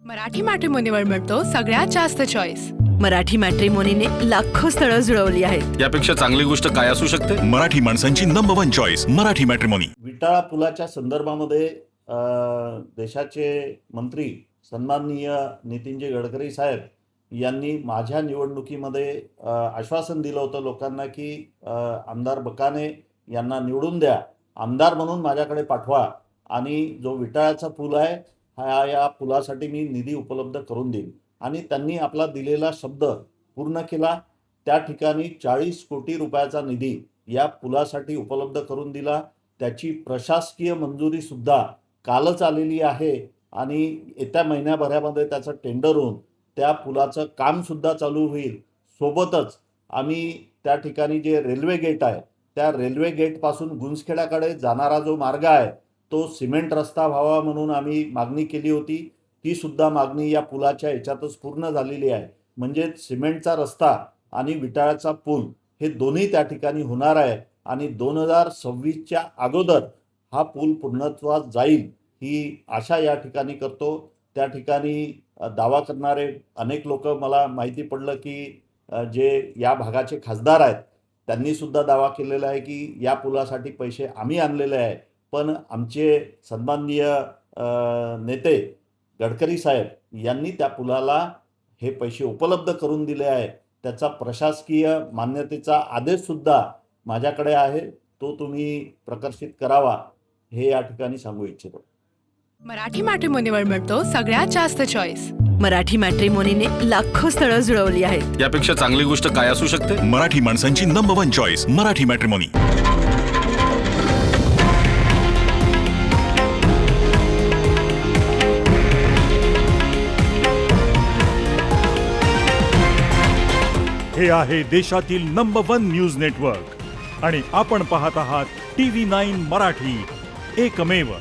मराठी मॅट्रिमोनीवर मिळतो सगळ्यात जास्त चॉईस। मराठी मॅट्रिमोनीने लाखो स्थळं जुळवली आहेत। यापेक्षा चांगली गोष्ट काय असू शकते? मराठी माणसांची नंबर 1 चॉईस मराठी मॅट्रिमोनी। विटाळा पुलाच्या संदर्भामध्ये देशाचे मंत्री सन्माननीय नितीनजी गडकरी साहेब यांनी माझ्या निवडणुकीमध्ये आश्वासन दिलं होतं लोकांना की आमदार बकाने यांना निवडून द्या, आमदार म्हणून माझ्याकडे पाठवा आणि जो विटाळ्याचा पूल आहे या पुलासाठी मी निधी उपलब्ध करून देईन। आणि त्यांनी आपला दिलेला शब्द पूर्ण केला। त्या ठिकाणी 40 कोटी रुपयाचा निधी या पुलासाठी उपलब्ध करून दिला। त्याची प्रशासकीय मंजुरी सुद्धा कालच आलेली आहे आणि येत्या महिन्याभरामध्ये त्याचं टेंडर होऊन त्या पुलाचं काम सुद्धा चालू होईल। सोबतच आम्ही त्या ठिकाणी जे रेल्वे गेट आहे त्या रेल्वे गेटपासून गुंजखेड्याकडे जाणारा जो मार्ग आहे तो सिमेंट रस्ता व्हावा म्हणून आम्ही मागणी केली होती। ती सुद्धा मागणी या पुलाच्या याच्यातच पूर्ण झालेली आहे। म्हणजे सिमेंटचा रस्ता आणि विटाळ्याचा पूल हे दोन्ही त्या ठिकाणी होणार आहे आणि 2026च्या अगोदर हा पूल पूर्णत्वास जाईल ही आशा या ठिकाणी करतो। त्या ठिकाणी दावा करणारे अनेक लोक मला माहिती पडलं की जे या भागाचे खासदार आहेत त्यांनी सुद्धा दावा केलेला आहे की या पुलासाठी पैसे आम्ही आणलेले आहे, पण आमचे सन्माननीय नेते गडकरी साहेब यांनी त्या पुलाला हे पैसे उपलब्ध करून दिले आहे। त्याचा प्रशासकीय मान्यतेचा आदेश सुद्धा माझ्याकडे आहे, तो तुम्ही प्रकाशित करावा हे या ठिकाणी सांगू इच्छितो। मराठी मॅट्रिमोनीवर मिळतो सगळ्यात जास्त चॉईस। मराठी मॅट्रिमोनीने लाखो स्थळं जुळवली आहेत। यापेक्षा चांगली गोष्ट काय असू शकते? मराठी माणसांची नंबर 1 चॉईस मराठी मॅट्रिमोनी। हे आहे देशातील नंबर 1 न्यूज नेटवर्क आणि आपण पाहत आहात TV9 मराठी, एकमेव।